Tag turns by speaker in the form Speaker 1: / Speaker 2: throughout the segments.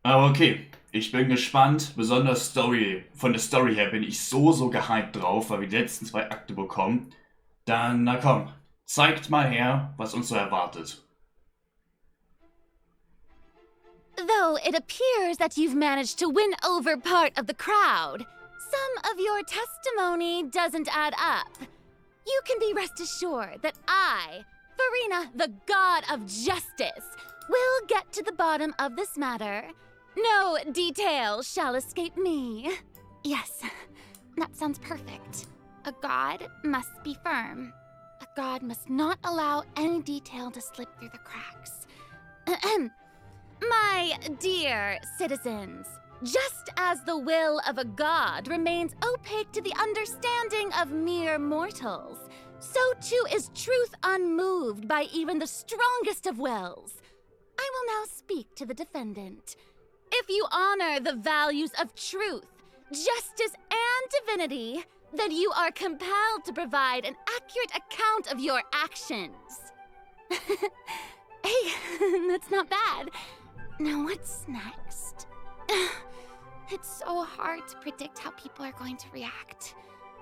Speaker 1: Aber okay, ich bin gespannt. Besonders von der Story her bin ich so gehypt drauf, weil wir die letzten 2 Akte bekommen. Dann, na komm, zeigt mal her, was uns so erwartet.
Speaker 2: Though it appears that you've managed to win over part of the crowd, some of your testimony doesn't add up. You can be rest assured that I, Farina, the god of justice, will get to the bottom of this matter. No detail shall escape me. Yes, that sounds perfect. A god must be firm. A god must not allow any detail to slip through the cracks. My dear citizens, just as the will of a god remains opaque to the understanding of mere mortals, so too is truth unmoved by even the strongest of wills. I will now speak to the defendant. If you honor the values of truth, justice, and divinity, then you are compelled to provide an accurate account of your actions. Hey, that's not bad. Now what's next? It's so hard to predict how people are going to react.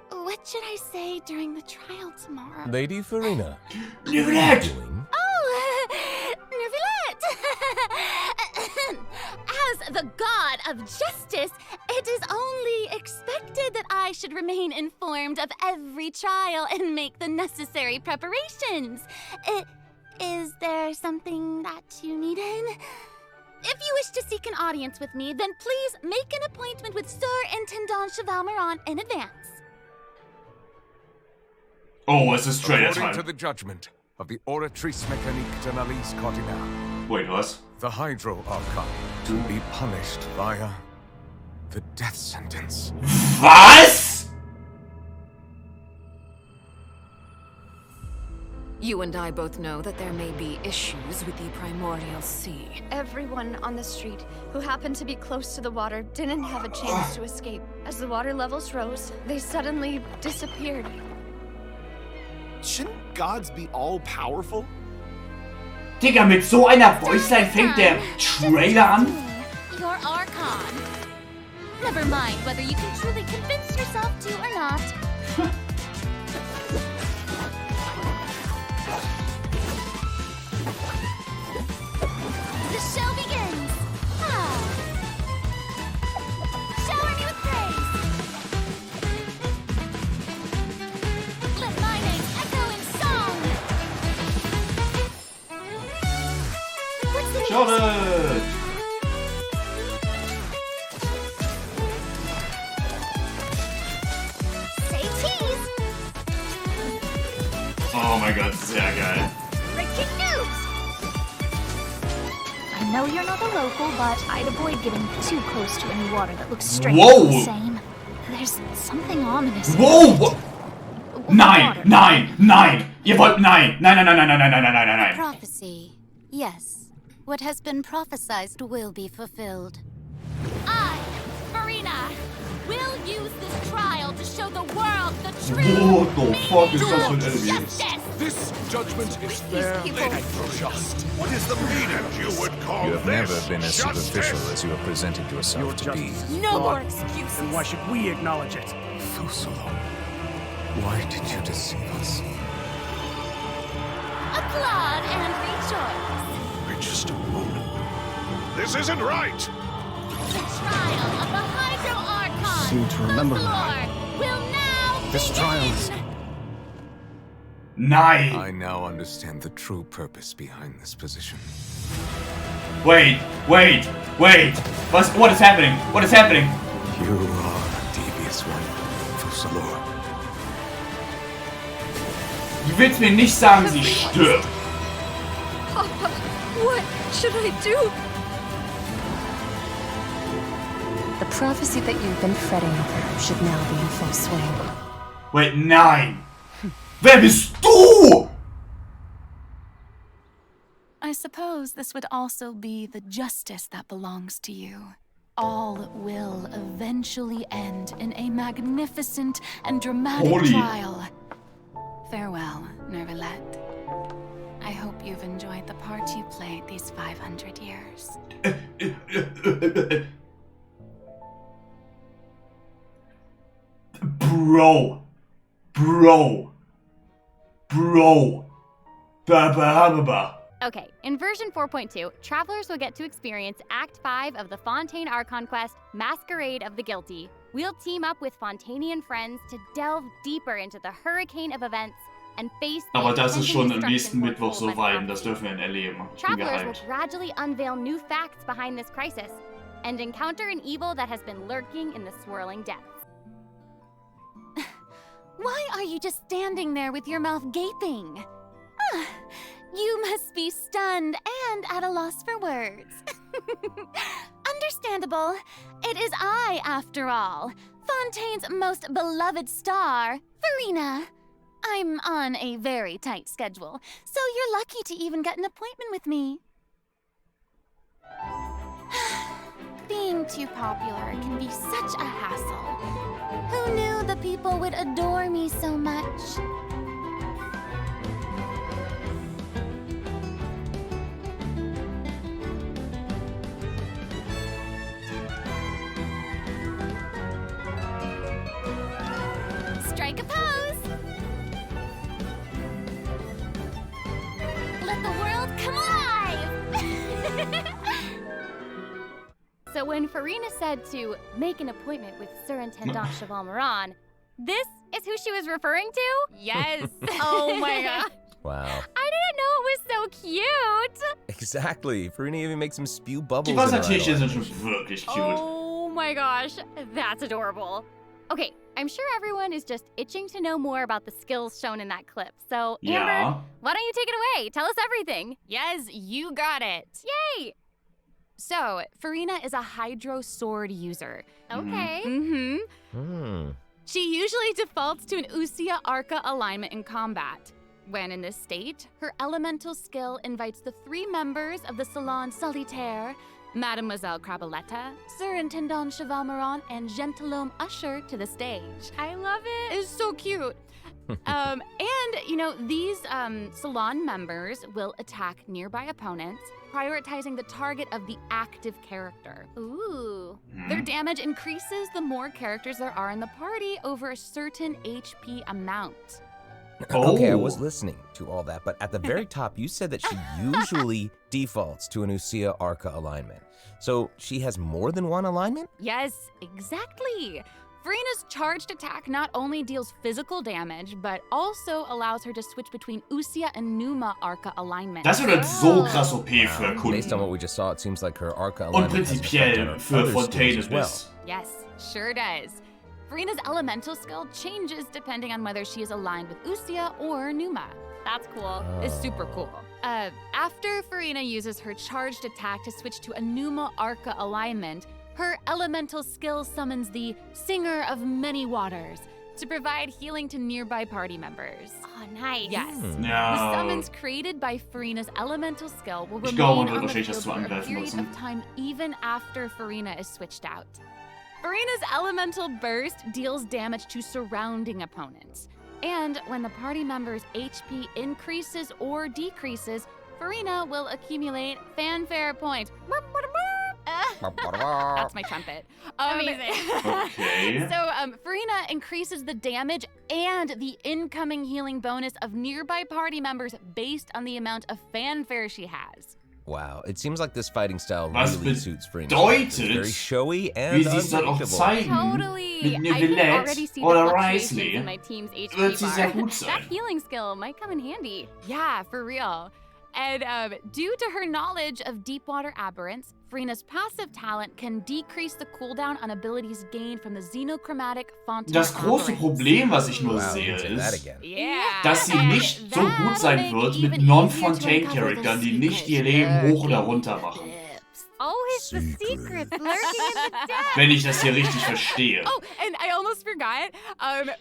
Speaker 2: What should I say during the trial tomorrow?
Speaker 3: Lady Farina.
Speaker 1: Nervilette!
Speaker 2: Oh, Nervilette! As the god of justice, it is only expected that I should remain informed of every trial and make the necessary preparations. Is there something that you needed? If you wish to seek an audience with me, then please make an appointment with Sir Intendant Chevalmeron in advance.
Speaker 1: Oh, es ist Trailer
Speaker 4: According to
Speaker 1: Time.
Speaker 4: the judgment of the Oratrice Mécanique d'Analyse Cardinale,
Speaker 1: Wait, was?
Speaker 4: the Hydro Archon to be punished via the death sentence.
Speaker 1: Was?
Speaker 5: You and I both know that there may be issues with the Primordial Sea.
Speaker 6: Everyone on the street who happened to be close to the water didn't have a chance to escape. As the water levels rose, they suddenly disappeared.
Speaker 7: Shouldn't gods be all-powerful?
Speaker 1: Digga, mit so einer Voiceline fängt der Trailer an?
Speaker 2: Your Archon. Never mind whether you can truly convince yourself to or not. The show begins! Shower me with praise! Let my name echo in song! What's the
Speaker 1: Shot it!
Speaker 2: Say cheese!
Speaker 1: Oh mein Gott, sehr geil.
Speaker 2: Breaking news!
Speaker 8: I know you're not a local, but I'd avoid getting too close to any water that looks strange
Speaker 1: Whoa!
Speaker 8: the same. There's something ominous.
Speaker 1: Wow! Nein, nein, nein! Ihr wollt nein! Nein, nein, nein, nein, nein, nein, nein, nein, nein, nein!
Speaker 9: Prophecy. Yes. What has been prophesied will be fulfilled.
Speaker 2: I, Farina, will use this trial to show the world the truth.
Speaker 1: What the fuck ist das für ein Enemy?
Speaker 2: Justice.
Speaker 4: This judgment is fair and just.
Speaker 10: What is the meaning you would call
Speaker 3: You have
Speaker 10: this
Speaker 3: never been as
Speaker 10: justice?
Speaker 3: superficial as you have presented yourself to be.
Speaker 2: No more excuses.
Speaker 11: Then why should we acknowledge it?
Speaker 4: Fusolo, why did you deceive us?
Speaker 2: Applaud and rejoice.
Speaker 10: Wait just a moment. This isn't right!
Speaker 2: The trial of the Hydro Archon.
Speaker 7: Seem to remember
Speaker 2: the
Speaker 7: that.
Speaker 2: floor will now
Speaker 7: This
Speaker 2: begin.
Speaker 7: trial is...
Speaker 1: Nein!
Speaker 4: I now understand the true purpose behind this position.
Speaker 1: Wait! What is happening? What is happening?
Speaker 4: You are a devious one, Fusalo.
Speaker 1: Du willst mir nicht sagen, sie stirbt.
Speaker 6: Papa, what should I do?
Speaker 8: The prophecy that you've been fretting over should now be in full swing.
Speaker 1: Wait, nein! Wer bist du?
Speaker 12: I suppose this would also be the justice that belongs to you. All will eventually end in a magnificent and dramatic
Speaker 1: Holy.
Speaker 12: trial. Farewell, Nervilette. I hope you've enjoyed the part you played these 500 years.
Speaker 1: Bro.
Speaker 11: Okay, in version 4.2, travelers will get to experience Act 5 of the Fontaine Archon quest, Masquerade of the Guilty. We'll team up with Fontainian friends to delve deeper into the hurricane of events and face the
Speaker 1: Aber das ist schon am nächsten
Speaker 11: destruction
Speaker 1: Mittwoch
Speaker 11: foretold by
Speaker 1: soweit, das
Speaker 11: prophecy.
Speaker 1: dürfen wir erleben. Ich bin
Speaker 11: Travelers will
Speaker 1: gehypt.
Speaker 11: gradually unveil new facts behind this crisis and encounter an evil that has been lurking in the swirling depths.
Speaker 12: Why are you just standing there with your mouth gaping? You must be stunned and at a loss for words. Understandable. It is I, after all. Fontaine's most beloved star, Farina. I'm on a very tight schedule, so you're lucky to even get an appointment with me. Being too popular can be such a hassle. Who knew the people would adore me so much?
Speaker 11: Strike a pose! Let the world come alive! So when Farina said to make an appointment with Surintendant Cheval-Moran, this is who she was referring to? Yes! Oh my god.
Speaker 3: Wow.
Speaker 11: I didn't know it was so cute!
Speaker 3: Exactly. Farina even makes him spew bubbles.
Speaker 1: Die
Speaker 3: in her
Speaker 1: Wassertierchen sind
Speaker 3: eyelash.
Speaker 1: schon wirklich cute.
Speaker 11: Oh my gosh, that's adorable. Okay, I'm sure everyone is just itching to know more about the skills shown in that clip. So, Amber,
Speaker 1: Ja.
Speaker 11: why don't you take it away? Tell us everything.
Speaker 13: Yes, you got it.
Speaker 11: Yay!
Speaker 13: So, Farina is a Hydro Sword user.
Speaker 11: Okay.
Speaker 13: She usually defaults to an Usia Arca alignment in combat. When in this state, her elemental skill invites the 3 members of the Salon Solitaire, Mademoiselle Crabaletta, Surintendant Cheval-Moran, and Gentilhomme Usher to the stage.
Speaker 11: I love it.
Speaker 13: It's so cute. And, you know, these Salon members will attack nearby opponents, prioritizing the target of the active character.
Speaker 11: Ooh.
Speaker 13: Their damage increases the more characters there are in the party over a certain HP amount.
Speaker 3: Okay, I was listening to all that, but at the very top, you said that she usually defaults to an Usia Arca alignment. So she has more than one alignment?
Speaker 13: Yes, exactly. Farina's charged attack not only deals physical damage, but also allows her to switch between Usia and Numa Arca alignment.
Speaker 1: Das wird so krass OP für Kunden.
Speaker 3: Based on what we just saw, it seems like her Arca
Speaker 1: Und
Speaker 3: alignment has an effect on
Speaker 1: prinzipiell
Speaker 3: her
Speaker 1: für
Speaker 3: other
Speaker 1: Fontaine
Speaker 3: skills as well.
Speaker 1: bis.
Speaker 13: Yes, sure does. Farina's elemental skill changes depending on whether she is aligned with Usia or Numa.
Speaker 11: That's cool.
Speaker 13: It's super cool. After Farina uses her charged attack to switch to a Numa Arca alignment, her elemental skill summons the Singer of Many Waters to provide healing to nearby party members.
Speaker 11: Oh, nice.
Speaker 13: Yes.
Speaker 1: Ja.
Speaker 13: The summons created by Farina's elemental skill will
Speaker 1: Ich
Speaker 13: remain
Speaker 1: glaube, man wird
Speaker 13: on the
Speaker 1: wahrscheinlich
Speaker 13: field
Speaker 1: das zu
Speaker 13: for a
Speaker 1: angreifen
Speaker 13: period
Speaker 1: müssen.
Speaker 13: of time even after Farina is switched out. Farina's elemental burst deals damage to surrounding opponents. And when the party member's HP increases or decreases, Farina will accumulate fanfare points. That's my trumpet.
Speaker 11: Amazing.
Speaker 1: Okay.
Speaker 13: So, Farina increases the damage and the incoming healing bonus of nearby party members based on the amount of fanfare she has.
Speaker 3: Wow, it seems like this fighting style
Speaker 1: Was
Speaker 3: really suits Farina. It's
Speaker 1: bedeutet,
Speaker 3: very showy
Speaker 1: wie
Speaker 3: and
Speaker 1: sie es dann auch
Speaker 3: unpredictable.
Speaker 1: zeigen,
Speaker 11: Totally.
Speaker 1: mit
Speaker 11: I can
Speaker 1: Nivellette
Speaker 11: already see
Speaker 1: oder
Speaker 11: the fluctuations
Speaker 1: Risley,
Speaker 11: in my team's HP
Speaker 1: wird sie sehr
Speaker 11: bar.
Speaker 1: gut
Speaker 11: That
Speaker 1: sein.
Speaker 11: healing skill might come in handy.
Speaker 13: Yeah, for real. And due to her knowledge of Deepwater Aberrants, Farina's passive talent can decrease the cooldown on abilities gained from the xenochromatic Fontaine
Speaker 1: Das große Problem, was ich nur
Speaker 3: Wow,
Speaker 1: sehe,
Speaker 3: say that
Speaker 1: ist,
Speaker 3: again.
Speaker 1: dass sie nicht so gut sein wird mit Non-Fontaine-Charaktern, die nicht ihr Leben hoch oder runter machen.
Speaker 11: Always the secrets lurking in the depths.
Speaker 1: Wenn ich das hier richtig verstehe.
Speaker 13: Oh, and I almost forgot.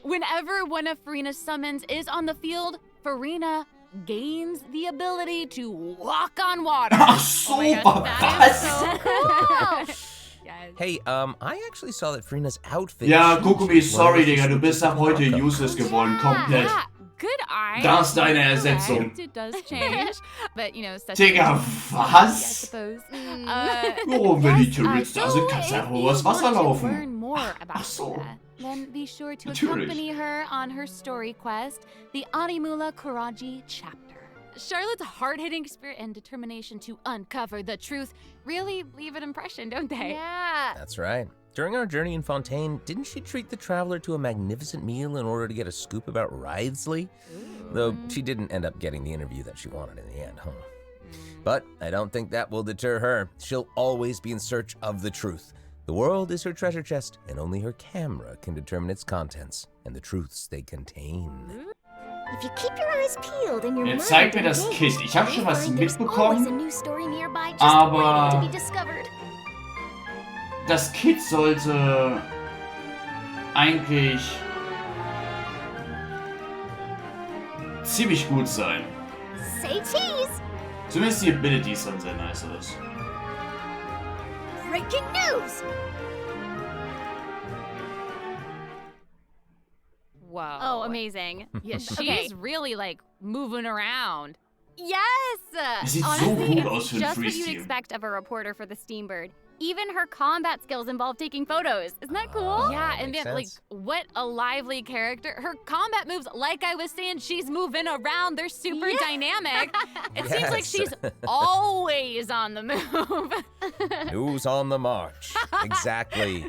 Speaker 13: Whenever one of Farina's summons is on the field, Farina gains the ability to walk on water.
Speaker 1: Ach so, was?
Speaker 11: So cool.
Speaker 13: Yes.
Speaker 3: Hey, I actually saw that Farina's outfit.
Speaker 1: Ja,
Speaker 3: she
Speaker 1: Kokumi,
Speaker 3: was one of
Speaker 1: sorry,
Speaker 3: the
Speaker 1: Digga, du
Speaker 3: switches
Speaker 1: bist ab
Speaker 3: to
Speaker 1: heute
Speaker 3: Arca.
Speaker 1: useless geworden, komplett.
Speaker 13: Yeah, Good eye.
Speaker 1: Da ist deine
Speaker 13: You're
Speaker 1: Ersetzung.
Speaker 13: correct, it does change. But, you know, such
Speaker 1: Digga,
Speaker 13: I
Speaker 1: was?
Speaker 13: suppose.
Speaker 1: Warum, wenn die
Speaker 13: Yes,
Speaker 1: Turrets da sind, kannst du
Speaker 13: if
Speaker 1: einfach
Speaker 13: you
Speaker 1: übers Wasser
Speaker 13: want to
Speaker 1: laufen.
Speaker 13: learn more about
Speaker 1: Ach so.
Speaker 13: Farina, then be sure to
Speaker 1: Natürlich.
Speaker 13: accompany her on her story quest, the Animula Kuraji chapter. Charlotte's hard-hitting spirit and determination to uncover the truth really leave an impression, don't they?
Speaker 2: Yeah.
Speaker 3: That's right. During our journey in Fontaine, didn't she treat the traveler to a magnificent meal in order to get a scoop about Wriothesley? Though she didn't end up getting the interview that she wanted in the end, huh? But I don't think that will deter her. She'll always be in search of the truth. The world is her treasure chest, and only her camera can determine its contents and the truths they contain.
Speaker 12: If you keep your eyes peeled and your
Speaker 1: Jetzt
Speaker 12: mind
Speaker 1: zeigt mir das
Speaker 12: engaged,
Speaker 1: Kid. Ich habe schon
Speaker 12: you'll
Speaker 1: was
Speaker 12: find there's always a
Speaker 1: mitbekommen,
Speaker 12: new story nearby just
Speaker 1: aber
Speaker 12: waiting to be discovered.
Speaker 1: das Kid sollte eigentlich ziemlich gut sein.
Speaker 12: Say cheese!
Speaker 1: Zumindest die Abilities sind sehr nice aus.
Speaker 12: Breaking news!
Speaker 13: Whoa.
Speaker 11: Oh, amazing.
Speaker 13: Yeah, she's really, like, moving around.
Speaker 11: Yes!
Speaker 1: sieht so
Speaker 11: Honestly,
Speaker 1: gut aus für ein
Speaker 11: just what
Speaker 1: Freeze
Speaker 11: you'd
Speaker 1: Team.
Speaker 11: expect of a reporter for the Steambird. Even her combat skills involve taking photos. Isn't that cool?
Speaker 13: Yeah, and
Speaker 3: makes
Speaker 13: then, like,
Speaker 3: sense.
Speaker 13: what a lively character. Her combat moves, like I was saying, she's moving around. They're super dynamic. It seems like
Speaker 3: Yes.
Speaker 13: she's always on the move.
Speaker 3: News on the march. Exactly.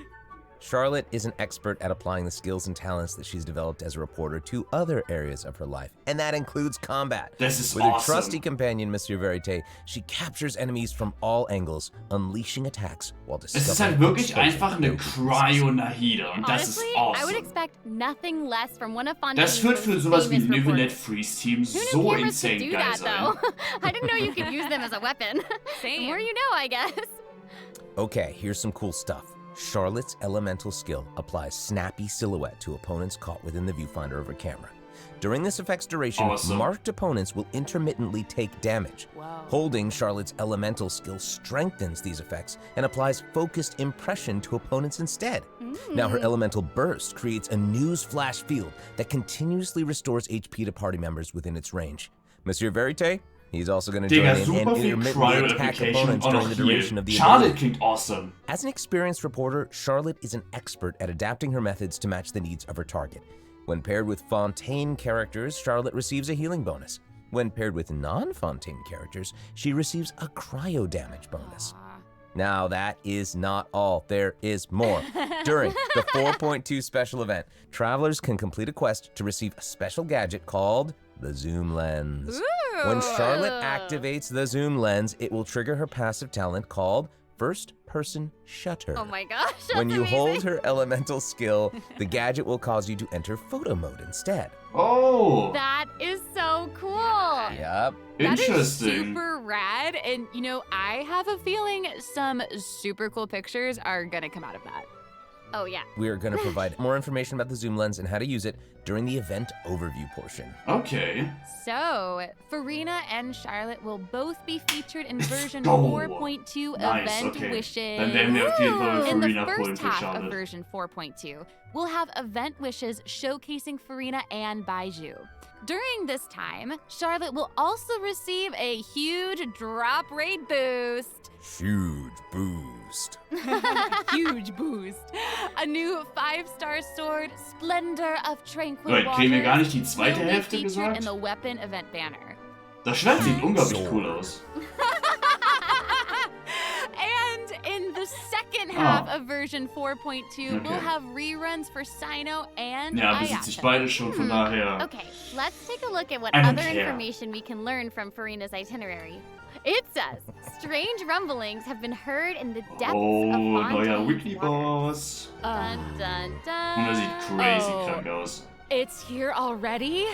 Speaker 3: Charlotte is an expert at applying the skills and talents that she's developed as a reporter to other areas of her life, and that includes combat.
Speaker 1: Das ist
Speaker 3: With her
Speaker 1: awesome.
Speaker 3: trusty companion, Monsieur Verite, she captures enemies from all angles, unleashing attacks while
Speaker 1: Es ist
Speaker 3: discovering
Speaker 1: halt wirklich
Speaker 3: exposing
Speaker 1: einfach eine
Speaker 3: their weaknesses.
Speaker 1: Cryo-Nahida und das ist
Speaker 11: Honestly, I would
Speaker 1: awesome.
Speaker 11: expect nothing less from one of Fontaine's
Speaker 1: Das wird für sowas wie
Speaker 11: famous
Speaker 1: Nivelet
Speaker 11: reporters.
Speaker 1: Freeze Team
Speaker 11: Who knew
Speaker 1: so
Speaker 11: cameras
Speaker 1: insane
Speaker 11: could do
Speaker 1: geil
Speaker 11: that,
Speaker 1: sein.
Speaker 11: though? I didn't know you could use them as a weapon.
Speaker 13: Same.
Speaker 11: The more you know, I guess.
Speaker 3: Okay, here's some cool stuff. Charlotte's elemental skill applies snappy silhouette to opponents caught within the viewfinder of her camera. During this effect's duration,
Speaker 1: Awesome.
Speaker 3: marked opponents will intermittently take damage. Holding Charlotte's elemental skill strengthens these effects and applies focused impression to opponents instead. Now her elemental burst creates a news flash field that continuously restores HP to party members within its range. Monsieur Verite, he's also going to join
Speaker 1: Digga,
Speaker 3: in
Speaker 1: super
Speaker 3: and
Speaker 1: viel
Speaker 3: intermittently attack
Speaker 1: Cryo-Application
Speaker 3: opponents
Speaker 1: und
Speaker 3: during
Speaker 1: auch
Speaker 3: the
Speaker 1: hier.
Speaker 3: duration of the
Speaker 1: Charlotte
Speaker 3: ability.
Speaker 1: klingt awesome.
Speaker 3: As an experienced reporter, Charlotte is an expert at adapting her methods to match the needs of her target. When paired with Fontaine characters, Charlotte receives a healing bonus. When paired with non-Fontaine characters, she receives a cryo damage bonus. Now, that is not all. There is more. During the 4.2 special event, travelers can complete a quest to receive a special gadget called the Zoom Lens. When Charlotte activates the Zoom Lens, it will trigger her passive talent called First Person Shutter.
Speaker 11: Oh my gosh, that's
Speaker 3: When you
Speaker 11: amazing.
Speaker 3: hold her elemental skill, the gadget will cause you to enter photo mode instead.
Speaker 1: Oh,
Speaker 11: That is so cool.
Speaker 3: Yep.
Speaker 13: That is
Speaker 1: interesting.
Speaker 13: super rad, and you know, I have a feeling some super cool pictures are gonna come out of that.
Speaker 11: Oh yeah.
Speaker 3: We are going to provide more information about the Zoom Lens and how to use it during the event overview portion.
Speaker 1: Okay.
Speaker 13: So, Farina and Charlotte will both be featured in version
Speaker 1: Oh,
Speaker 13: 4.2
Speaker 1: nice,
Speaker 13: Event
Speaker 1: okay.
Speaker 13: Wishes.
Speaker 1: Dann werden wir auf jeden Fall
Speaker 13: In the
Speaker 1: Farina holen
Speaker 13: first
Speaker 1: für
Speaker 13: half of
Speaker 1: Charlotte.
Speaker 13: version 4.2, we'll have Event Wishes showcasing Farina and Baiju. During this time, Charlotte will also receive a huge drop rate boost.
Speaker 3: Huge boost.
Speaker 13: Huge boost. A new 5-star sword, Splendor of Tranquil
Speaker 1: Wait, kriegen wir gar
Speaker 13: Waters,
Speaker 1: nicht die zweite
Speaker 13: will be
Speaker 1: Hälfte
Speaker 13: featured
Speaker 1: gesagt?
Speaker 13: in the weapon event banner.
Speaker 1: Das Schwert sieht unglaublich cool aus.
Speaker 13: And in the second half
Speaker 1: Oh.
Speaker 13: of version 4.2,
Speaker 1: Okay.
Speaker 13: we'll have reruns for Sino and
Speaker 1: Ja, besitze ich
Speaker 13: Ayaka.
Speaker 1: beide schon, von daher.
Speaker 11: Okay, let's take a look at what
Speaker 1: I don't
Speaker 11: other
Speaker 1: care.
Speaker 11: information we can learn from Farina's itinerary. It says, strange rumblings have been heard in the depths
Speaker 1: Oh,
Speaker 11: of
Speaker 1: neuer
Speaker 11: Fontaine's
Speaker 1: Weekly
Speaker 11: water.
Speaker 1: Boss.
Speaker 11: Dun, dun, dun.
Speaker 1: Und er sieht crazy
Speaker 13: Oh.
Speaker 1: krank aus.
Speaker 13: It's here already?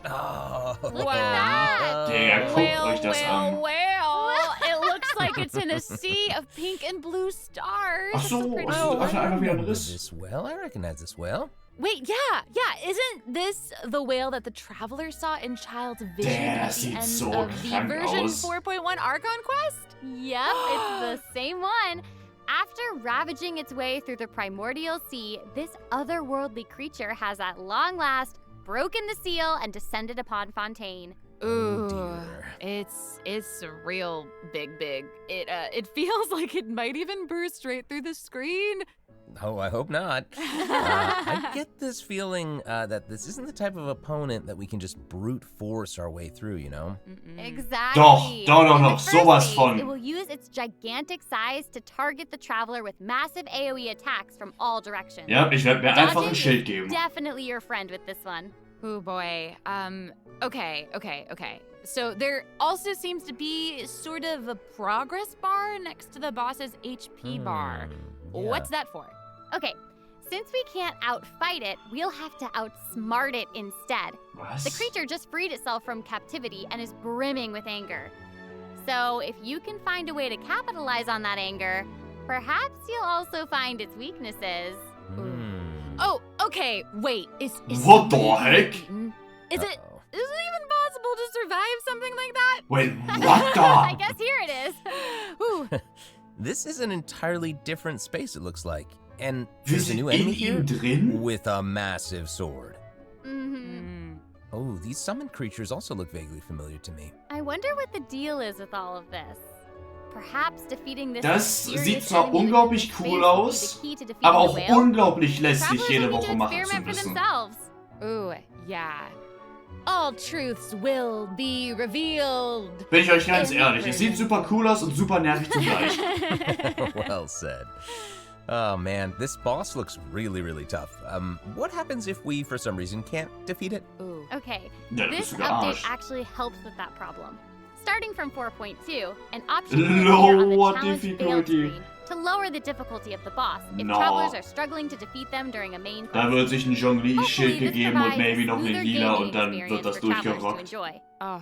Speaker 3: Oh.
Speaker 11: Look at that.
Speaker 1: Digga, guckt euch das an.
Speaker 13: Well, it looks like it's in a sea of pink and blue stars.
Speaker 1: Ach so,
Speaker 13: That's pretty
Speaker 1: es ist
Speaker 13: cool.
Speaker 1: einfach wieder ein
Speaker 3: Remember
Speaker 1: Riss.
Speaker 3: this well. I recognize this well.
Speaker 13: Wait, yeah. Isn't this the whale that the traveler saw in Child's vision
Speaker 1: Der
Speaker 13: at the
Speaker 1: sieht
Speaker 13: end
Speaker 1: so
Speaker 13: of the
Speaker 1: krank
Speaker 13: version
Speaker 1: aus.
Speaker 13: 4.1 Archon quest?
Speaker 11: Yep, it's the same one. After ravaging its way through the primordial sea, this otherworldly creature has at long last broken the seal and descended upon Fontaine.
Speaker 13: Ooh, it's real big. It feels like it might even burst right through the screen.
Speaker 3: Oh, I hope not. I get this feeling that this isn't the type of opponent that we can just brute force our way through, you know?
Speaker 11: Exactly.
Speaker 1: Doch, sowas von.
Speaker 11: It will use its gigantic size to target the Traveler with massive AoE attacks from all directions.
Speaker 1: Ja, ich werde mir einfach ein
Speaker 11: Dodging
Speaker 1: Schild
Speaker 11: is
Speaker 1: geben.
Speaker 11: definitely your friend with this one.
Speaker 13: Oh boy. Okay. So there also seems to be sort of a progress bar next to the boss's HP bar.
Speaker 3: Yeah.
Speaker 13: What's that for?
Speaker 11: Okay, since we can't outfight it, we'll have to outsmart it instead.
Speaker 1: Was?
Speaker 11: The creature just freed itself from captivity and is brimming with anger. So if you can find a way to capitalize on that anger, perhaps you'll also find its weaknesses.
Speaker 13: Oh, okay, wait, is
Speaker 1: What the heck?
Speaker 13: Is it even possible to survive something like that?
Speaker 1: Wait, what the?
Speaker 11: I guess here it is.
Speaker 13: Ooh.
Speaker 3: This is an entirely different space, it looks like. And
Speaker 1: Wir
Speaker 3: there's a
Speaker 1: sind
Speaker 3: new
Speaker 1: in
Speaker 3: enemy
Speaker 1: ihm
Speaker 3: here
Speaker 1: drin?
Speaker 3: with a massive sword.
Speaker 11: Mm-hmm.
Speaker 3: Oh, these summoned creatures also look vaguely familiar to me.
Speaker 11: I wonder what the deal is with all of this. Perhaps defeating this
Speaker 1: Das
Speaker 11: mysterious
Speaker 1: sieht zwar
Speaker 11: enemy
Speaker 1: unglaublich
Speaker 11: in
Speaker 1: cool
Speaker 11: space will be
Speaker 1: aus,
Speaker 11: the key to defeating
Speaker 1: aber
Speaker 11: the
Speaker 1: auch
Speaker 11: whale.
Speaker 1: unglaublich lästig,
Speaker 11: Travelers
Speaker 1: jede
Speaker 11: will need
Speaker 1: Woche
Speaker 11: to
Speaker 1: machen zu
Speaker 11: experiment for
Speaker 1: müssen.
Speaker 11: themselves.
Speaker 13: Ooh, yeah. All truths will be revealed.
Speaker 1: Bin ich euch ganz ehrlich, es sieht super cool aus und super nervig zugleich.
Speaker 3: Well said. Oh man, this boss looks really tough. What happens if we, for some reason, can't defeat it?
Speaker 13: Ooh.
Speaker 11: Okay,
Speaker 1: Ja, du
Speaker 11: this
Speaker 1: bist
Speaker 11: update
Speaker 1: gearscht.
Speaker 11: actually helps with that problem. Starting from 4.2, an option will appear on the
Speaker 1: Lower
Speaker 11: challenge failed
Speaker 1: difficulty.
Speaker 11: screen to lower the difficulty of the boss if
Speaker 1: No.
Speaker 11: travelers are struggling to defeat them during a main
Speaker 1: Da
Speaker 11: quest.
Speaker 1: wird sich ein Jonglier-Schild
Speaker 11: Hopefully this
Speaker 1: gegeben und
Speaker 11: provides
Speaker 1: maybe
Speaker 11: a
Speaker 1: noch
Speaker 11: smoother
Speaker 1: eine Lila
Speaker 11: gaming
Speaker 1: und dann
Speaker 11: experience
Speaker 1: wird das
Speaker 11: for travelers to
Speaker 1: durchgerockt.
Speaker 11: enjoy.
Speaker 13: Oh.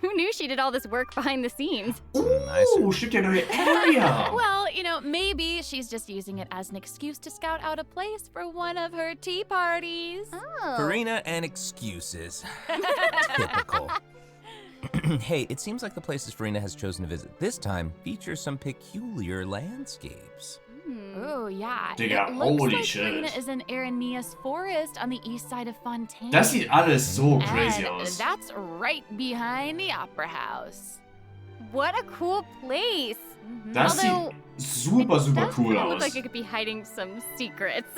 Speaker 11: Who knew she did all this work behind the scenes?
Speaker 1: Oh, stimmt ja, neue Area.
Speaker 13: Well, maybe she's just using it as an excuse to scout out a place for one of her tea parties.
Speaker 11: Oh.
Speaker 3: Farina and excuses. Typical. Hey, it seems like the places Farina has chosen to visit this time feature some peculiar landscapes.
Speaker 13: Oh, yeah.
Speaker 1: Digga,
Speaker 13: It looks
Speaker 1: holy
Speaker 13: like
Speaker 1: shit.
Speaker 13: Farina is in Areneas Forest on the east side of Fontaine.
Speaker 1: Das sieht alles so crazy
Speaker 13: And
Speaker 1: aus.
Speaker 13: that's right behind the Opera House.
Speaker 11: What a cool place!
Speaker 1: Das
Speaker 11: Although,
Speaker 1: sieht super
Speaker 11: does
Speaker 1: cool
Speaker 11: kinda look
Speaker 1: aus.
Speaker 11: like it could be hiding some secrets.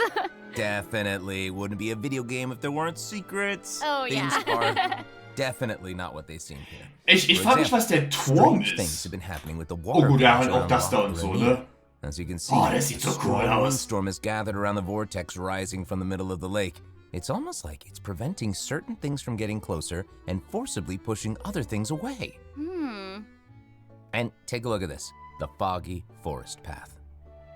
Speaker 3: Definitely wouldn't be a video game if there weren't secrets.
Speaker 11: Oh,
Speaker 3: Things
Speaker 11: yeah.
Speaker 3: are definitely not what they seem here.
Speaker 1: Ich
Speaker 3: For
Speaker 1: frag mich,
Speaker 3: example,
Speaker 1: was der Turm
Speaker 3: strange things
Speaker 1: ist.
Speaker 3: have been happening with the
Speaker 1: Oh
Speaker 3: water.
Speaker 1: gut, ja,
Speaker 3: feature
Speaker 1: halt auch
Speaker 3: around
Speaker 1: das da
Speaker 3: Loch
Speaker 1: und so,
Speaker 3: Lanier.
Speaker 1: ne?
Speaker 3: As you can see,
Speaker 1: Oh, das sieht
Speaker 3: a
Speaker 1: so cool
Speaker 3: strong
Speaker 1: aus.
Speaker 3: windstorm is gathered around the vortex rising from the middle of the lake. It's almost like it's preventing certain things from getting closer and forcibly pushing other things away. And take a look at this, the foggy forest path.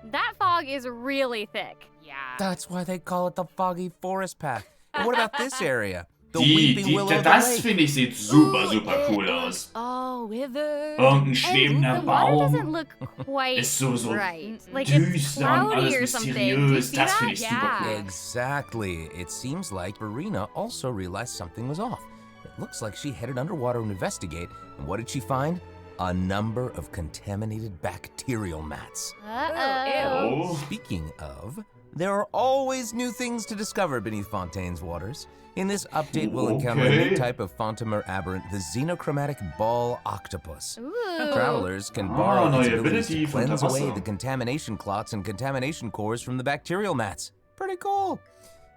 Speaker 11: That fog is really thick.
Speaker 13: Yeah.
Speaker 3: That's why they call it the foggy forest path. And what about this area? The
Speaker 1: Die,
Speaker 3: weeping willow of the
Speaker 1: das
Speaker 3: lake.
Speaker 1: finde ich sieht super cool aus.
Speaker 13: All withered.
Speaker 1: Irgendein
Speaker 11: And
Speaker 1: schwebender
Speaker 11: the water doesn't
Speaker 1: Baum.
Speaker 11: look quite
Speaker 1: Ist so
Speaker 11: right. Like it's
Speaker 1: düster und
Speaker 11: cloudy
Speaker 1: alles
Speaker 11: or something. Do you
Speaker 1: mysteriös.
Speaker 11: see
Speaker 1: Das
Speaker 11: that?
Speaker 1: finde ich super
Speaker 13: Yeah.
Speaker 1: cool.
Speaker 3: Exactly. It seems like Farina also realized something was off. It looks like she headed underwater to investigate, and what did she find? A number of contaminated bacterial mats.
Speaker 11: Uh-oh.
Speaker 1: Oh.
Speaker 3: Speaking of, there are always new things to discover beneath Fontaine's waters. In this update, we'll encounter a
Speaker 1: Okay.
Speaker 3: new type of Fontamer aberrant, the xenochromatic ball octopus.
Speaker 11: Ooh.
Speaker 3: Travelers can borrow
Speaker 1: neue
Speaker 3: its abilities
Speaker 1: Ability
Speaker 3: to
Speaker 1: von
Speaker 3: cleanse
Speaker 1: der
Speaker 3: away
Speaker 1: Wasser.
Speaker 3: the contamination clots and contamination cores from the bacterial mats. Pretty cool.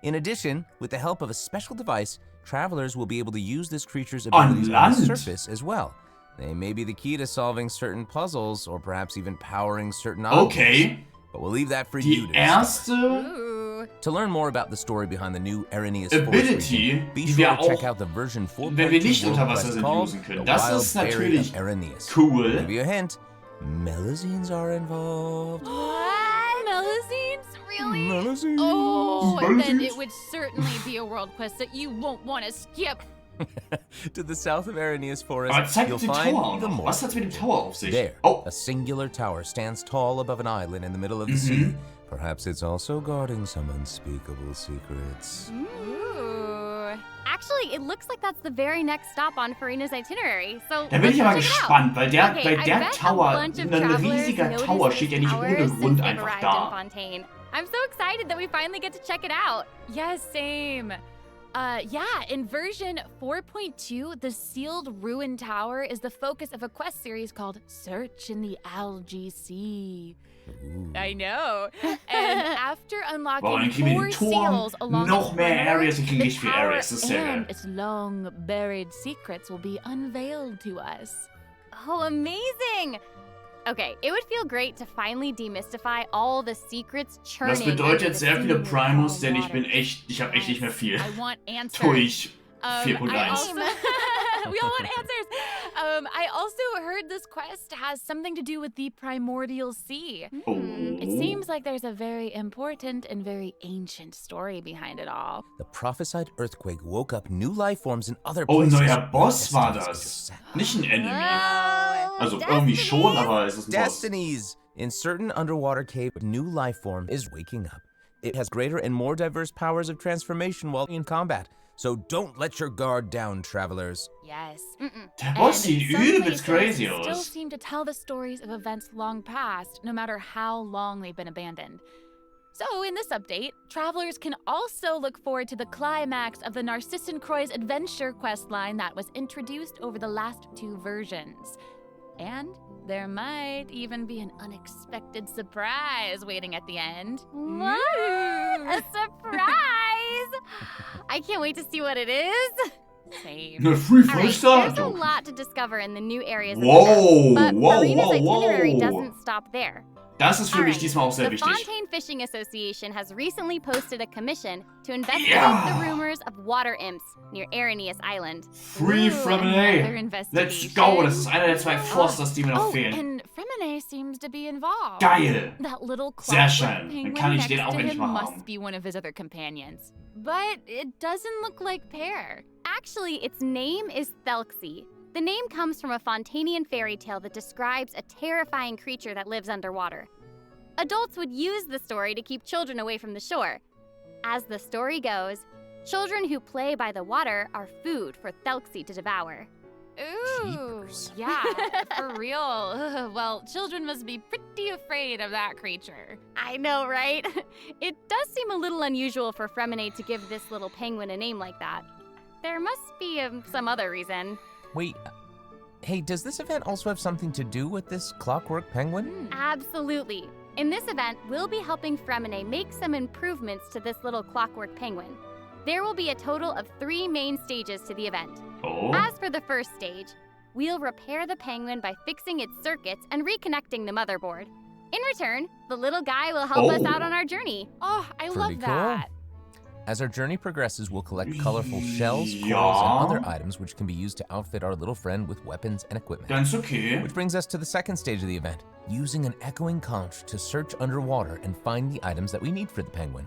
Speaker 3: In addition, with the help of a special device, travelers will be able to use this creature's abilities on the
Speaker 1: Land.
Speaker 3: surface as well. They may be the key to solving certain puzzles, or perhaps even powering certain objects.
Speaker 1: Okay.
Speaker 3: But we'll leave that for you
Speaker 1: Die
Speaker 3: to discover.
Speaker 1: erste
Speaker 13: Ooh.
Speaker 3: To learn more about the story behind the new Areneas Forest
Speaker 1: Ability,
Speaker 3: region, be
Speaker 1: die
Speaker 3: sure
Speaker 1: wir
Speaker 3: to check
Speaker 1: auch,
Speaker 3: out the version 4.2
Speaker 1: wenn wir nicht unter
Speaker 3: World
Speaker 1: Wasser
Speaker 3: Quest
Speaker 1: sind,
Speaker 3: called
Speaker 1: usen können.
Speaker 3: The
Speaker 1: Das
Speaker 3: Wild
Speaker 1: ist
Speaker 3: Berry
Speaker 1: natürlich
Speaker 3: of Areneas.
Speaker 1: cool.
Speaker 3: Give you a hint, melazines are involved.
Speaker 13: What? Melazines? Really?
Speaker 3: Melazines.
Speaker 13: Oh, then
Speaker 1: Melazines.
Speaker 13: it would certainly be a world quest that you won't want to skip.
Speaker 3: To the south of Areneas Forest,
Speaker 1: Aber zeigt
Speaker 3: you'll
Speaker 1: den
Speaker 3: find
Speaker 1: Tower auch
Speaker 3: the
Speaker 1: noch.
Speaker 3: more.
Speaker 1: Was hat's mit dem Tower auf sich?
Speaker 3: There,
Speaker 1: Oh,
Speaker 3: a singular tower stands tall above an island in the middle of the sea. Perhaps it's also guarding some unspeakable secrets.
Speaker 11: Ooh. Actually, it looks like that's the very next stop on Farina's itinerary. So
Speaker 1: da bin
Speaker 11: let's
Speaker 1: ich
Speaker 11: go
Speaker 1: aber
Speaker 11: check it out.
Speaker 1: gespannt, weil der,
Speaker 11: Okay,
Speaker 1: weil
Speaker 11: I
Speaker 1: der
Speaker 11: bet a
Speaker 1: Tower,
Speaker 11: bunch of
Speaker 1: ein
Speaker 11: travelers
Speaker 1: riesiger
Speaker 11: noticed
Speaker 1: Tower
Speaker 11: this
Speaker 1: steht ja nicht
Speaker 11: tower
Speaker 1: ohne
Speaker 11: since
Speaker 1: Grund
Speaker 11: they've
Speaker 1: einfach
Speaker 11: arrived in
Speaker 1: da.
Speaker 11: Fontaine. I'm so excited that we finally get to check it out.
Speaker 13: Yes, same. Yeah, in version 4.2, the sealed ruin tower is the focus of a quest series called Search in the Algae Sea.
Speaker 3: Ooh.
Speaker 13: I know. And after
Speaker 1: Boah, dann
Speaker 13: unlocking
Speaker 1: kriegen wir
Speaker 13: 4
Speaker 1: den
Speaker 13: seals
Speaker 1: Turm,
Speaker 13: along
Speaker 1: noch
Speaker 13: the
Speaker 1: mehr
Speaker 13: perimeter,
Speaker 1: Areas, wir kriegen
Speaker 13: the
Speaker 1: richtig viel
Speaker 13: tower
Speaker 1: Areas, das ist sehr
Speaker 13: and
Speaker 1: geil.
Speaker 13: its long buried secrets will be unveiled to us.
Speaker 11: Oh, amazing! Okay, it would feel great to finally demystify all the secrets churning.
Speaker 1: Das bedeutet
Speaker 11: under the
Speaker 1: sehr viele
Speaker 11: sea.
Speaker 1: Primus, denn ich habe echt nicht mehr viel.
Speaker 13: I want answers.
Speaker 1: Durch
Speaker 13: I
Speaker 1: 4.1.
Speaker 13: also, we all want answers. I also heard this quest has something to do with the primordial sea.
Speaker 1: Oh.
Speaker 13: It seems like there's a very important and very ancient story behind it all.
Speaker 3: The prophesied earthquake woke up new life forms in other
Speaker 1: Oh, ein
Speaker 3: places.
Speaker 1: neuer Boss war
Speaker 3: Destinies
Speaker 1: das.
Speaker 3: set.
Speaker 1: Nicht ein Enemy.
Speaker 11: Oh,
Speaker 1: Also irgendwie schon, aber es ist ein Boss.
Speaker 3: Destinies! In certain underwater cave, a new life form is waking up. It has greater and more diverse powers of transformation while in combat. So don't let your guard down, travelers.
Speaker 13: Yes.
Speaker 1: Der Boss
Speaker 13: And
Speaker 1: sieht
Speaker 13: some
Speaker 1: übelst
Speaker 13: places
Speaker 1: crazy
Speaker 13: still
Speaker 1: aus.
Speaker 13: seem to tell the stories of events long past, no matter how long they've been abandoned. So, in this update, travelers can also look forward to the climax of the Narcissenkreuz adventure questline that was introduced over the last 2 versions. And there might even be an unexpected surprise waiting at the end.
Speaker 11: What? A surprise! I can't wait to see what it is.
Speaker 13: Same.
Speaker 1: Eine Free
Speaker 11: All right,
Speaker 1: Start.
Speaker 11: there's a lot to discover in the new areas of
Speaker 1: Whoa,
Speaker 11: the map, but
Speaker 1: whoa,
Speaker 11: Marina's
Speaker 1: whoa,
Speaker 11: itinerary
Speaker 1: whoa.
Speaker 11: doesn't stop there.
Speaker 1: Das ist für mich
Speaker 11: Alright,
Speaker 1: diesmal auch sehr
Speaker 11: the
Speaker 1: wichtig.
Speaker 11: Fontaine Fishing Association has recently posted a commission to investigate
Speaker 1: Yeah.
Speaker 11: the rumors of water imps near Arrhenius Island.
Speaker 1: Free
Speaker 13: Ooh,
Speaker 1: Fremine.
Speaker 13: another
Speaker 1: Let's
Speaker 13: investigation.
Speaker 1: go. Das ist einer der 2 Forsters, die mir noch
Speaker 13: Oh,
Speaker 1: fehlen.
Speaker 13: and Fremine seems to be involved.
Speaker 1: Geil.
Speaker 13: That little
Speaker 1: Sehr
Speaker 13: clockwork
Speaker 1: schön. Dann
Speaker 13: penguin
Speaker 1: kann ich
Speaker 13: next
Speaker 1: den auch
Speaker 13: to
Speaker 1: endlich
Speaker 13: him
Speaker 1: mal
Speaker 13: must
Speaker 1: haben.
Speaker 13: be one of his other companions. But it doesn't look like Pear.
Speaker 11: Actually, its name is Thelxie. The name comes from a Fontanian fairy tale that describes a terrifying creature that lives underwater. Adults would use the story to keep children away from the shore. As the story goes, children who play by the water are food for Thelxie to devour.
Speaker 13: Ooh,
Speaker 3: Jeepers.
Speaker 13: yeah, for real. Ugh, well, children must be pretty afraid of that creature.
Speaker 11: I know, right? It does seem a little unusual for Fremine to give this little penguin a name like that. There must be some other reason.
Speaker 3: Wait, hey, does this event also have something to do with this clockwork penguin?
Speaker 11: Absolutely. In this event, we'll be helping Fremine make some improvements to this little clockwork penguin. There will be a total of 3 main stages to the event.
Speaker 1: Oh.
Speaker 11: As for the first stage, we'll repair the penguin by fixing its circuits and reconnecting the motherboard. In return, the little guy will help us out on our journey.
Speaker 13: Oh, I
Speaker 3: Pretty
Speaker 13: love
Speaker 3: cool.
Speaker 13: that.
Speaker 3: As our journey progresses, we'll collect colorful shells,
Speaker 1: Ja.
Speaker 3: corals, and other items which can be used to outfit our little friend with weapons and equipment.
Speaker 1: Ganz okay.
Speaker 3: Which brings us to the second stage of the event, using an echoing conch to search underwater and find the items that we need for the penguin.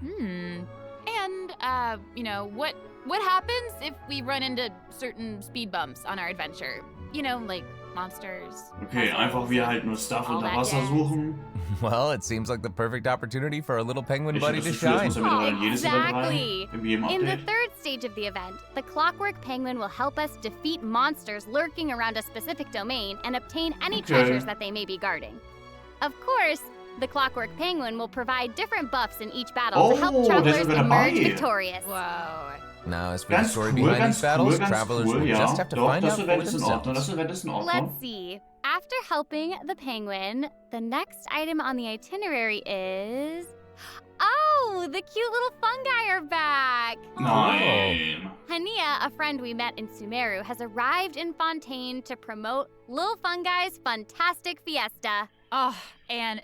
Speaker 13: And, you know, what happens if we run into certain speed bumps on our adventure? You know, like monsters.
Speaker 1: Okay,
Speaker 13: puzzles,
Speaker 1: einfach wieder halt nur Stuff
Speaker 13: all
Speaker 1: unter
Speaker 13: that
Speaker 1: Wasser
Speaker 13: jazz.
Speaker 1: suchen.
Speaker 3: Well, it seems like the perfect opportunity for our little penguin
Speaker 1: Ich
Speaker 3: buddy
Speaker 1: habe das
Speaker 3: to
Speaker 1: Gefühl, das
Speaker 3: shine.
Speaker 1: muss er mittlerweile in jedes Event rein.
Speaker 11: Exactly.
Speaker 1: In jedem
Speaker 11: In the
Speaker 1: Update.
Speaker 11: third stage of the event, the Clockwork Penguin will help us defeat monsters lurking around a specific domain and obtain any
Speaker 1: Okay.
Speaker 11: treasures that they may be guarding. Of course, the Clockwork Penguin will provide different buffs in each battle to
Speaker 1: Oh,
Speaker 11: help
Speaker 1: der ist
Speaker 11: travelers
Speaker 1: sogar
Speaker 11: emerge
Speaker 1: dabei.
Speaker 11: victorious.
Speaker 13: Whoa.
Speaker 3: Now, as for the
Speaker 1: Ganz
Speaker 3: story
Speaker 1: cool,
Speaker 3: behind
Speaker 1: ganz
Speaker 3: these battles,
Speaker 1: cool, ganz
Speaker 3: travelers
Speaker 1: cool,
Speaker 3: will
Speaker 1: ja.
Speaker 3: just have to
Speaker 1: Doch,
Speaker 3: find
Speaker 1: das
Speaker 3: out for
Speaker 1: Event ist in Ordnung,
Speaker 3: themselves.
Speaker 1: das Event ist in Ordnung.
Speaker 11: Let's see. After helping the penguin, the next item on the itinerary is... Oh, the cute little fungi are back!
Speaker 1: Nein.
Speaker 11: Hania, a friend we met in Sumeru, has arrived in Fontaine to promote Lil Fungi's Fantastic Fiesta.
Speaker 13: Oh, and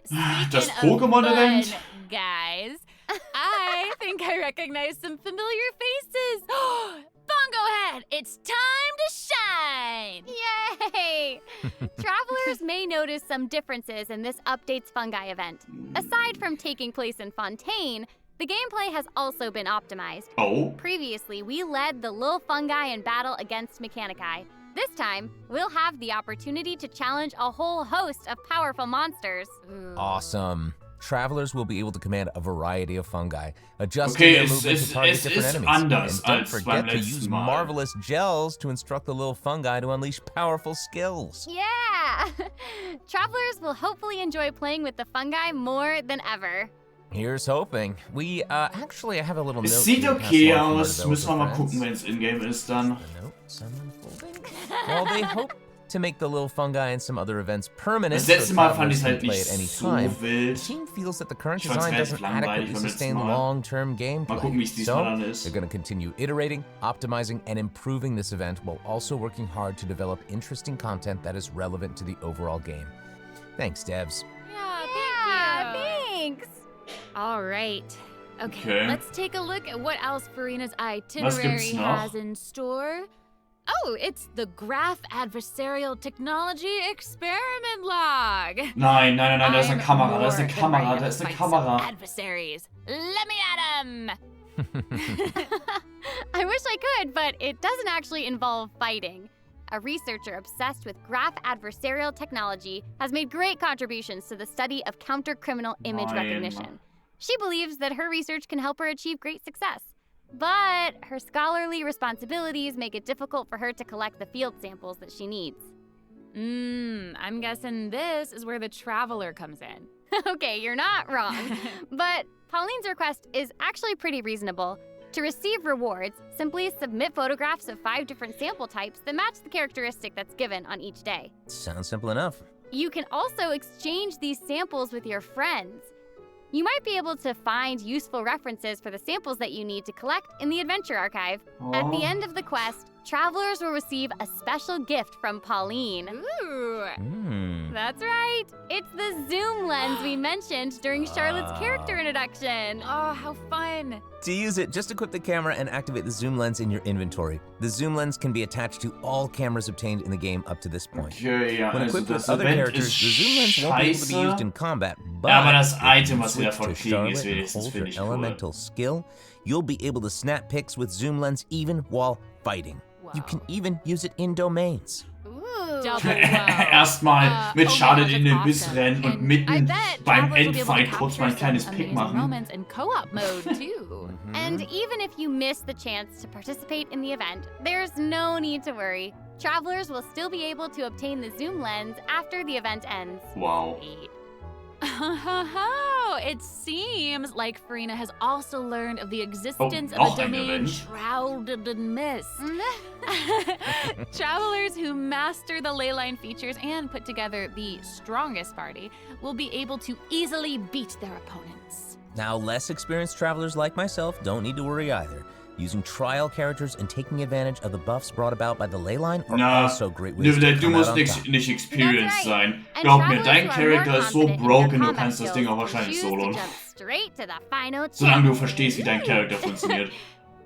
Speaker 1: Das
Speaker 13: speaking of
Speaker 1: Pokémon-Event?
Speaker 13: fun, guys, I think I recognize some familiar faces. Bongo Head, it's time to shine!
Speaker 11: Yay! Travelers may notice some differences in this update's fungi event. Aside from taking place in Fontaine, the gameplay has also been optimized.
Speaker 1: Oh.
Speaker 11: Previously, we led the Lil Fungi in battle against Mechanici. This time, we'll have the opportunity to challenge a whole host of powerful monsters.
Speaker 3: Awesome. Travelers will be able to command a variety of fungi, adjusting
Speaker 1: Okay,
Speaker 3: their
Speaker 1: es
Speaker 3: movement to target
Speaker 1: ist
Speaker 3: different enemies.
Speaker 1: anders
Speaker 3: And don't
Speaker 1: als beim
Speaker 3: forget to
Speaker 1: letzten
Speaker 3: use
Speaker 1: Mal.
Speaker 3: marvelous gels to instruct the little fungi to unleash powerful skills.
Speaker 11: Yeah! Travelers will hopefully enjoy playing with the fungi more than ever.
Speaker 3: Here's hoping. We, actually, I have a little note.
Speaker 1: Es sieht
Speaker 3: here
Speaker 1: okay
Speaker 3: passed along from our
Speaker 1: aus. Müssen wir mal
Speaker 3: developer
Speaker 1: gucken, wenn es in-game ist dann.
Speaker 3: Well, they hope to make the little fungi and some other events permanent.
Speaker 1: Das letzte Mal fand ich
Speaker 3: travelers
Speaker 1: halt
Speaker 3: can play
Speaker 1: nicht
Speaker 3: at any
Speaker 1: so
Speaker 3: time.
Speaker 1: wild.
Speaker 3: The team feels that the current
Speaker 1: Ich fand's
Speaker 3: design
Speaker 1: relativ
Speaker 3: doesn't
Speaker 1: langweilig
Speaker 3: adequately
Speaker 1: vom letzten
Speaker 3: sustain
Speaker 1: Mal.
Speaker 3: long-term gameplay.
Speaker 1: Mal gucken, wie es diesmal
Speaker 3: So,
Speaker 1: dann ist.
Speaker 3: they're going to continue iterating, optimizing, and improving this event while also working hard to develop interesting content that is relevant to the overall game. Thanks, devs.
Speaker 11: Yeah, thanks. All right. Okay, let's take a look at what else Furina's itinerary has in store. Oh, it's the Graph Adversarial Technology Experiment Log.
Speaker 1: Nein, da ist eine Kamera, da ist eine Kamera, da ist eine Kamera.
Speaker 11: Adversaries. Let me at 'em. I wish I could, but it doesn't actually involve fighting. A researcher obsessed with graph adversarial technology has made great contributions to the study of counter-criminal image recognition. She believes that her research can help her achieve great success. But her scholarly responsibilities make it difficult for her to collect the field samples that she needs.
Speaker 13: I'm guessing this is where the Traveler comes in.
Speaker 11: Okay, you're not wrong. But Pauline's request is actually pretty reasonable. To receive rewards, simply submit photographs of 5 different sample types that match the characteristic that's given on each day.
Speaker 3: Sounds simple enough.
Speaker 11: You can also exchange these samples with your friends. You might be able to find useful references for the samples that you need to collect in the Adventure Archive. At the end of the quest, travelers will receive a special gift from Pauline.
Speaker 13: Ooh.
Speaker 11: That's right. It's the zoom lens we mentioned during Charlotte's character introduction.
Speaker 13: Oh, how fun.
Speaker 3: To use it, just equip the camera and activate the zoom lens in your inventory. The zoom lens can be attached to all cameras obtained in the game up to this point.
Speaker 1: Okay, ja,
Speaker 3: When
Speaker 1: also
Speaker 3: equipped
Speaker 1: das
Speaker 3: with other
Speaker 1: Event
Speaker 3: characters,
Speaker 1: ist
Speaker 3: the zoom lens won't be able to be used in
Speaker 1: scheiße.
Speaker 3: combat, but
Speaker 1: Ja, aber das
Speaker 3: if
Speaker 1: Item,
Speaker 3: you
Speaker 1: was wir
Speaker 3: switch
Speaker 1: davon
Speaker 3: to
Speaker 1: kriegen,
Speaker 3: Charlotte
Speaker 1: ist
Speaker 3: and
Speaker 1: wenigstens,
Speaker 3: hold
Speaker 1: finde
Speaker 3: your
Speaker 1: ich cool.
Speaker 3: elemental skill, you'll be able to snap pics with zoom lens even while fighting. You can even use it in domains.
Speaker 1: Erstmal mit Charlotte in den Biss rennen und mitten beim Endfight kurz mal ein kleines Pick machen.
Speaker 13: Moments in co-op mode too.
Speaker 11: And even if you miss the chance to participate in the event, there's no need to worry. Travelers will still be able to obtain the zoom lens after the event ends.
Speaker 1: Wow.
Speaker 13: It seems like Furina has also learned of the existence of a domain shrouded in mist. Travelers who master the leyline features and put together the strongest party will be able to easily beat their opponents.
Speaker 3: Now, less experienced travelers like myself don't need to worry either. Using trial characters and taking advantage of the buffs brought about by the leyline are also great ways to
Speaker 1: du
Speaker 3: come out
Speaker 1: musst
Speaker 3: on top.
Speaker 1: nicht experienced sein. Glaub mir, dein Charakter ist so broken, du kannst das Ding auch wahrscheinlich soloen. Solange du verstehst, wie dein Charakter funktioniert.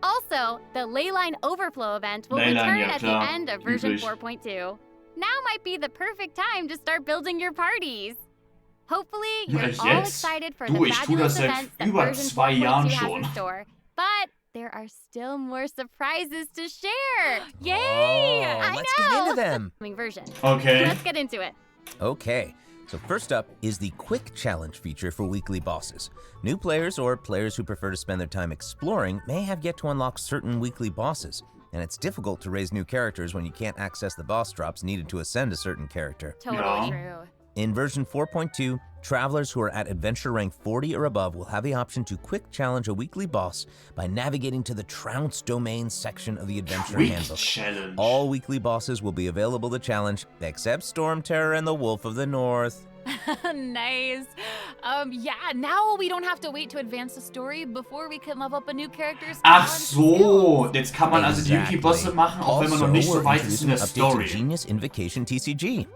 Speaker 11: Also, the Leyline Overflow event will return at the end of version 4.2. Now might be the perfect time to start building your parties. Hopefully, you're all excited for the fabulous events that version 4.2 has in store. But there are still more surprises to share.
Speaker 13: Yay!
Speaker 3: Let's get into them.
Speaker 11: Version.
Speaker 1: Okay.
Speaker 11: Let's get into it.
Speaker 3: Okay. So first up is the Quick Challenge feature for weekly bosses. New players or players who prefer to spend their time exploring may have yet to unlock certain weekly bosses, and it's difficult to raise new characters when you can't access the boss drops needed to ascend a certain character.
Speaker 11: Totally true.
Speaker 3: In version 4.2, travelers who are at adventure rank 40 or above will have the option to quick challenge a weekly boss by navigating to the Trounce domain section of the adventure handbook.
Speaker 1: Challenge.
Speaker 3: All weekly bosses will be available to challenge, except Storm Terror and the Wolf of the North.
Speaker 13: Nice. Yeah, now we don't have to wait to advance the story before we can level up a new character's
Speaker 1: Ach so, jetzt kann man also die Wiki-Bosse machen, auch wenn man noch nicht so weit ist in der Story.
Speaker 3: Genius Invocation TCG.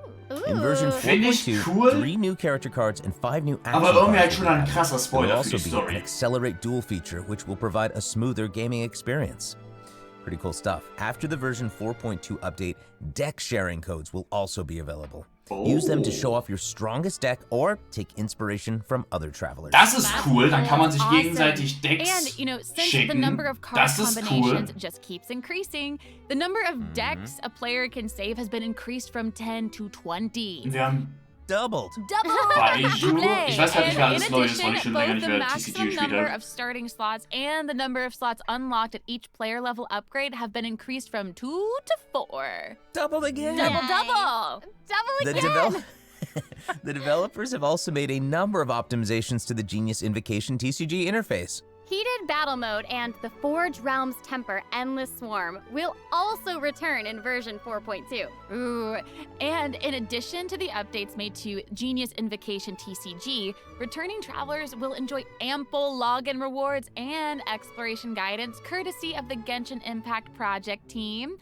Speaker 3: In version 4.2, 3 new character cards and 5 new action
Speaker 1: Aber irgendwie halt
Speaker 3: cards
Speaker 1: schon ein krasser
Speaker 3: will
Speaker 1: Spoiler für
Speaker 3: also
Speaker 1: die
Speaker 3: be
Speaker 1: Story.
Speaker 3: an Accelerate Duel feature, which will provide a smoother gaming experience. Pretty cool stuff. After the version 4.2 update, deck sharing codes will also be available. Use them to show off your strongest deck or take inspiration from other travelers.
Speaker 1: Das ist cool, dann kann man sich gegenseitig Decks
Speaker 13: And, you know, since
Speaker 1: schicken.
Speaker 13: the number of card
Speaker 1: Das ist
Speaker 13: combinations
Speaker 1: cool.
Speaker 13: just keeps increasing, the number of decks a player can save has been increased from 10 to 20.
Speaker 1: Wir haben
Speaker 3: doubled.
Speaker 1: Baiju. Ich weiß gar nicht, wer alles neu ist, weil ich schon länger nicht
Speaker 13: the
Speaker 1: mehr TCG
Speaker 13: maximum
Speaker 1: gespielt
Speaker 13: number
Speaker 1: habe.
Speaker 13: of starting slots and the number of slots unlocked at each player level upgrade have been increased from 2 to 4.
Speaker 3: Doubled again.
Speaker 13: Double.
Speaker 3: The,
Speaker 11: Double again!
Speaker 3: The developers have also made a number of optimizations to the Genius Invocation TCG interface.
Speaker 11: Heated Battle Mode and the Forge Realms Temper Endless Swarm will also return in version 4.2.
Speaker 13: Ooh, and in addition to the updates made to Genius Invocation TCG, returning travelers will enjoy ample login rewards and exploration guidance courtesy of the Genshin Impact Project team.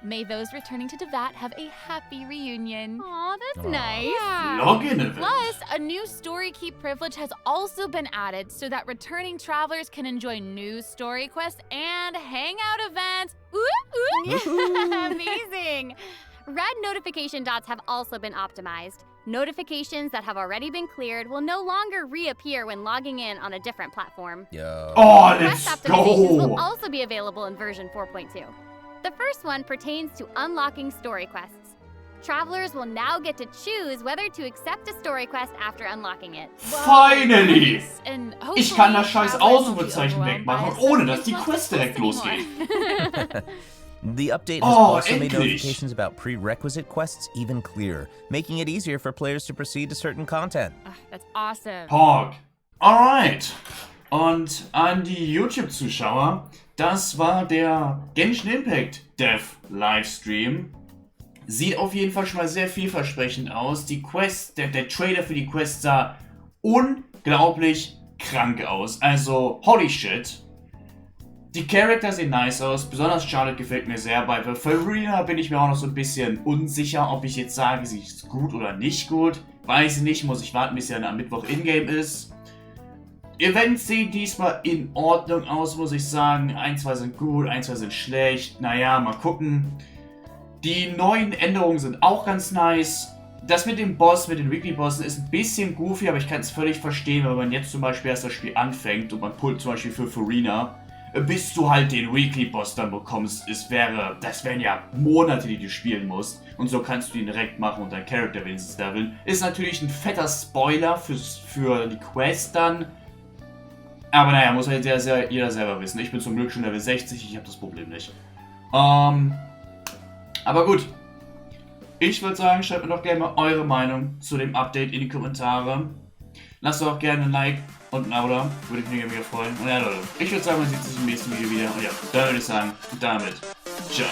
Speaker 13: May those returning to Devat have a happy reunion.
Speaker 11: Aw, that's nice.
Speaker 13: Yeah.
Speaker 1: Login event.
Speaker 13: Plus, a new story key privilege has also been added so that returning travelers can enjoy new story quests and hangout events.
Speaker 11: Amazing. Red notification dots have also been optimized. Notifications that have already been cleared will no longer reappear when logging in on a different platform.
Speaker 3: Yo.
Speaker 1: Oh,
Speaker 11: Quest
Speaker 1: let's
Speaker 11: optimizations
Speaker 1: go!
Speaker 11: will also be available in version 4.2. The first one pertains to unlocking story quests. Travelers will now get to choose whether to accept a story quest after unlocking it.
Speaker 1: Finally!
Speaker 13: And
Speaker 1: Ich kann das scheiß
Speaker 13: travelers will be
Speaker 1: Ausrufezeichen
Speaker 13: overwhelmed
Speaker 1: wegmachen,
Speaker 13: by
Speaker 1: ohne dass
Speaker 13: it's
Speaker 1: die
Speaker 13: not
Speaker 1: Quest
Speaker 13: the
Speaker 1: direkt
Speaker 13: quest
Speaker 1: losgeht.
Speaker 13: anymore.
Speaker 3: The update has
Speaker 1: Oh,
Speaker 3: also made
Speaker 1: endlich.
Speaker 3: notifications about prerequisite quests even clearer, making it easier for players to proceed to certain content.
Speaker 13: That's awesome.
Speaker 1: Hog. Alright. Und an die YouTube-Zuschauer, das war der Genshin Impact Dev Livestream. Sieht auf jeden Fall schon mal sehr vielversprechend aus. Die Quest, der Trailer für die Quest sah unglaublich krank aus. Also, holy shit. Die Charakter sehen nice aus, besonders Charlotte gefällt mir sehr. Bei Farina bin ich mir auch noch so ein bisschen unsicher, ob ich jetzt sage, sie ist gut oder nicht gut. Weiß ich nicht, muss ich warten, bis sie dann am Mittwoch in-game ist. Events sehen diesmal in Ordnung aus, muss ich sagen. Ein, zwei sind gut, ein, zwei sind schlecht. Naja, mal gucken. Die neuen Änderungen sind auch ganz nice. Das mit dem Boss, mit den Weekly-Bossen ist ein bisschen goofy, aber ich kann es völlig verstehen, wenn man jetzt zum Beispiel erst das Spiel anfängt und man pullt zum Beispiel für Farina, bis du halt den Weekly-Boss dann bekommst. Das wären ja Monate, die du spielen musst. Und so kannst du ihn direkt machen und dein Charakter wenigstens leveln. Ist natürlich ein fetter Spoiler für die Quest dann. Aber naja, muss halt jeder selber wissen. Ich bin zum Glück schon Level 60, ich habe das Problem nicht. Aber gut. Ich würde sagen, schreibt mir doch gerne mal eure Meinung zu dem Update in die Kommentare. Lasst auch gerne ein Like und ein Abo da. Würde ich mich mega freuen. Und ja, Leute, ich würde sagen, man sieht sich im nächsten Video wieder. Und ja, dann würde ich sagen, damit ciao.